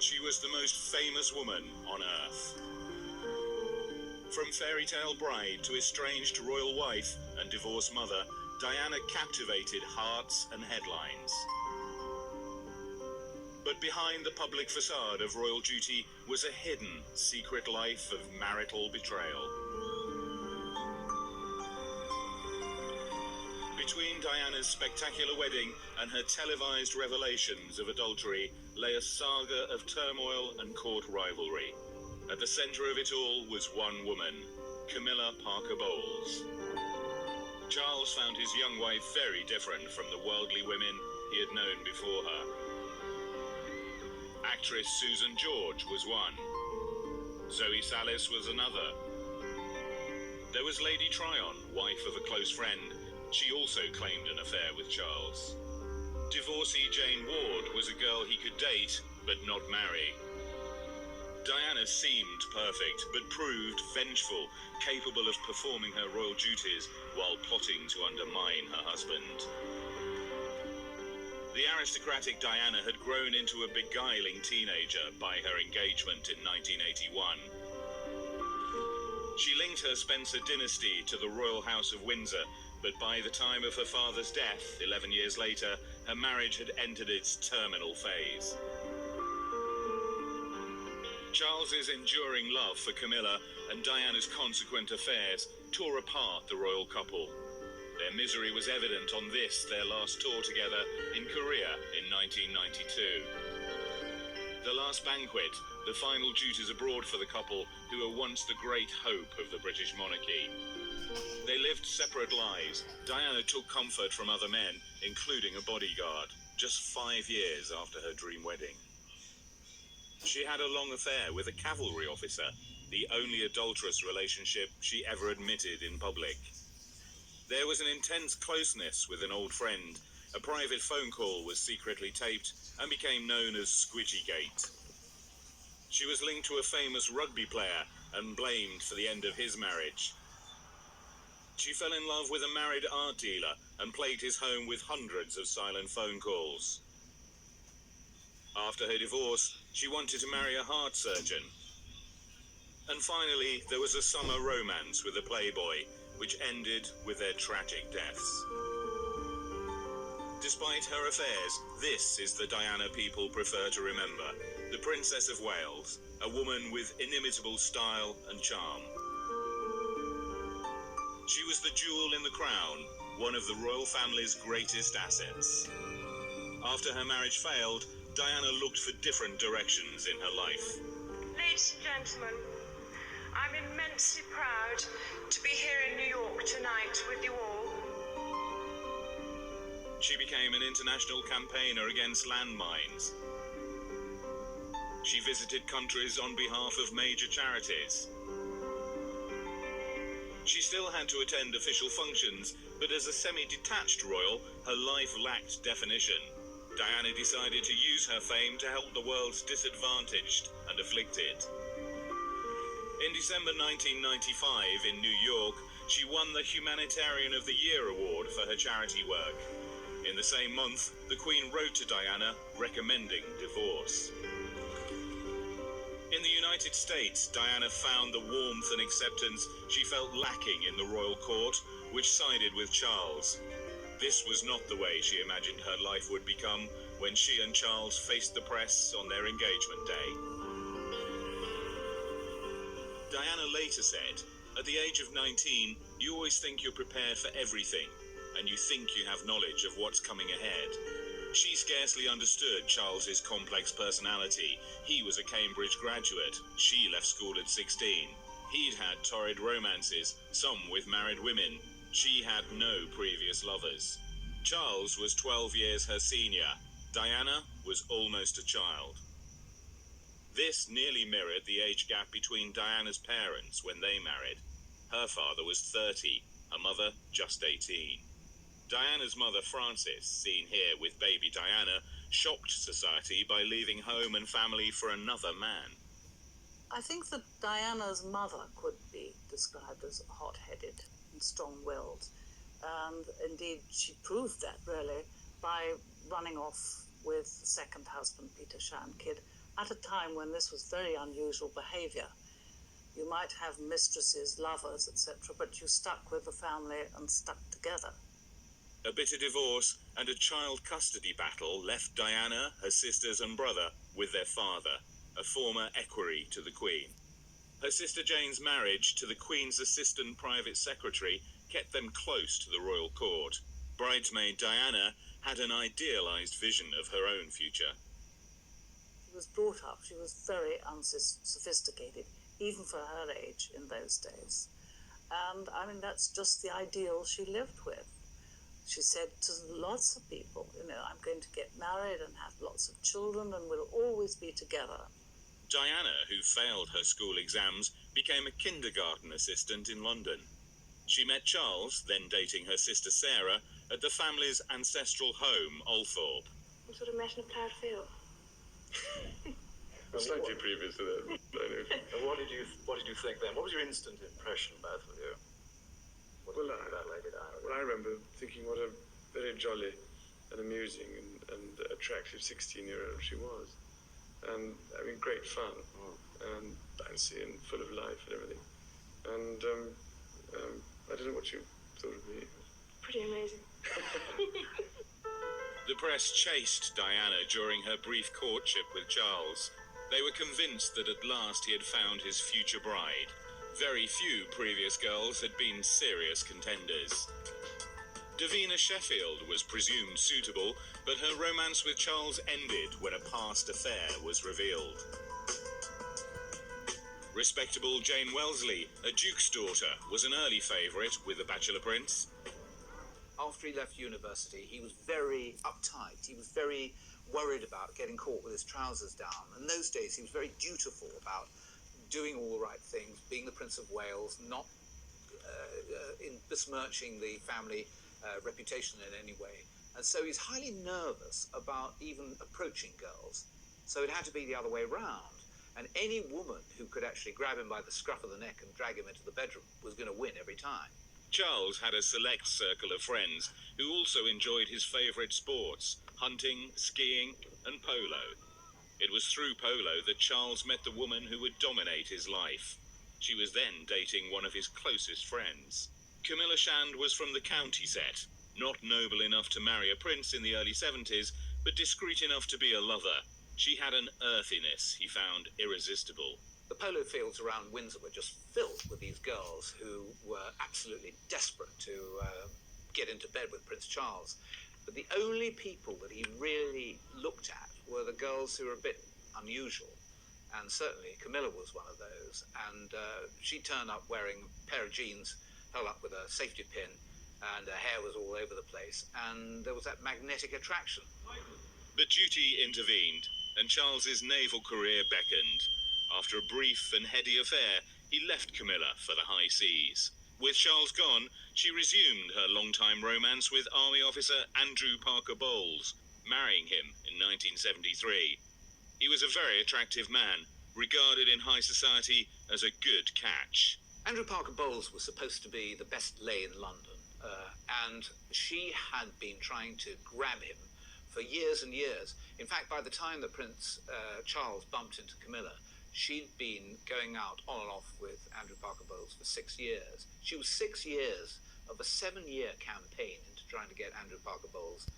She was the most famous woman on Earth. From fairy tale bride to estranged royal wife and divorced mother, Diana captivated hearts and headlines. But behind the public facade of royal duty was a hidden, secret life of marital betrayal. Between Diana's spectacular wedding and her televised revelations of adultery lay a saga of turmoil and court rivalry. At the center of it all was one woman, Camilla Parker Bowles. Charles found his young wife very different from the worldly women he had known before her. Actress Susan George was one. Zoe Sallis was another. There was Lady Tryon, wife of a close friend. She also claimed an affair with Charles. Divorcee Jane Ward was a girl he could date, but not marry. Diana seemed perfect, but proved vengeful, capable of performing her royal duties while plotting to undermine her husband. The aristocratic Diana had grown into a beguiling teenager by her engagement in 1981. She linked her Spencer dynasty to the royal house of Windsor, but by the time of her father's death, 11 years later, her marriage had entered its terminal phase. Charles's enduring love for Camilla and Diana's consequent affairs tore apart the royal couple. Their misery was evident on this, their last tour together in Korea in 1992. The last banquet, the final duties abroad for the couple who were once the great hope of the British monarchy. They lived separate lives. Diana took comfort from other men, including a bodyguard, just 5 years after her dream wedding. She had a long affair with a cavalry officer, the only adulterous relationship she ever admitted in public. There was an intense closeness with an old friend. A private phone call was secretly taped and became known as Squidgygate. She was linked to a famous rugby player and blamed for the end of his marriage. She fell in love with a married art dealer and plagued his home with hundreds of silent phone calls. After her divorce, she wanted to marry a heart surgeon. And finally, there was a summer romance with a playboy, which ended with their tragic deaths. Despite her affairs, this is the Diana people prefer to remember. The Princess of Wales, a woman with inimitable style and charm. She was the jewel in the crown, one of the royal family's greatest assets. After her marriage failed, Diana looked for different directions in her life. Ladies and gentlemen, I'm immensely proud to be here in New York tonight with you all. She became an international campaigner against landmines. She visited countries on behalf of major charities. She still had to attend official functions, but as a semi-detached royal, her life lacked definition. Diana decided to use her fame to help the world's disadvantaged and afflicted. In December 1995 in New York, she won the Humanitarian of the Year award for her charity work. In the same month, the Queen wrote to Diana recommending divorce. In the United States, Diana found the warmth and acceptance she felt lacking in the royal court, which sided with Charles. This was not the way she imagined her life would become when she and Charles faced the press on their engagement day. Diana later said, "At the age of 19, you always think you're prepared for everything, and you think you have knowledge of what's coming ahead." She scarcely understood Charles's complex personality. He was a Cambridge graduate. She left school at 16. He'd had torrid romances, some with married women. She had no previous lovers. Charles was 12 years her senior. Diana was almost a child. This nearly mirrored the age gap between Diana's parents when they married. Her father was 30, her mother just 18. Diana's mother, Frances, seen here with baby Diana, shocked society by leaving home and family for another man. I think that Diana's mother could be described as hot-headed and strong-willed. And indeed, she proved that, really, by running off with the second husband, Peter Shan Kidd, at a time when this was very unusual behaviour. You might have mistresses, lovers, etc., but you stuck with the family and stuck together. A bitter divorce and a child custody battle left Diana, her sisters and brother with their father, a former equerry to the Queen. Her sister Jane's marriage to the Queen's assistant private secretary kept them close to the royal court. Bridesmaid Diana had an idealised vision of her own future. She was brought up, she was very unsophisticated, even for her age in those days. And I mean, that's just the ideal she lived with. She said to lots of people, you know, I'm going to get married and have lots of children and we'll always be together. Diana, who failed her school exams, became a kindergarten assistant in London. She met Charles, then dating her sister Sarah, at the family's ancestral home, Althorpe. What sort of met in a ploughed field? Slightly previous to that. And what did you think then? What was your instant impression, both of you? What did you think about Lady Diana? Well, I remember thinking what a very jolly and amusing and attractive 16-year-old she was. And having great fun, and bouncy and full of life and everything. And I don't know what you thought of me. Pretty amazing. The press chased Diana during her brief courtship with Charles. They were convinced that at last he had found his future bride. Very few previous girls had been serious contenders. Davina Sheffield was presumed suitable, but her romance with Charles ended when a past affair was revealed. Respectable Jane Wellesley, a duke's daughter, was an early favourite with the Bachelor Prince. After he left university, he was very uptight. He was very worried about getting caught with his trousers down. In those days, he was very dutiful about doing all the right things, being the Prince of Wales, not besmirching the family reputation in any way. And so he's highly nervous about even approaching girls. So it had to be the other way round. And any woman who could actually grab him by the scruff of the neck and drag him into the bedroom was going to win every time. Charles had a select circle of friends who also enjoyed his favourite sports, hunting, skiing and polo. It was through polo that Charles met the woman who would dominate his life. She was then dating one of his closest friends. Camilla Shand was from the county set, not noble enough to marry a prince in the early 70s, but discreet enough to be a lover. She had an earthiness he found irresistible. The polo fields around Windsor were just filled with these girls who were absolutely desperate to get into bed with Prince Charles. But the only people that he really looked at were the girls who were a bit unusual. And certainly Camilla was one of those. And she turned up wearing a pair of jeans held up with a safety pin, and her hair was all over the place. And there was that magnetic attraction. But duty intervened, and Charles's naval career beckoned. After a brief and heady affair, he left Camilla for the high seas. With Charles gone, she resumed her long-time romance with Army officer Andrew Parker Bowles, marrying him in 1973. He was a very attractive man, regarded in high society as a good catch. Andrew Parker Bowles was supposed to be the best lay in London, and she had been trying to grab him for years and years. In fact, by the time that Prince Charles bumped into Camilla, she'd been going out on and off with Andrew Parker Bowles for 6 years. She was 6 years of a 7-year campaign into trying to get Andrew Parker Bowles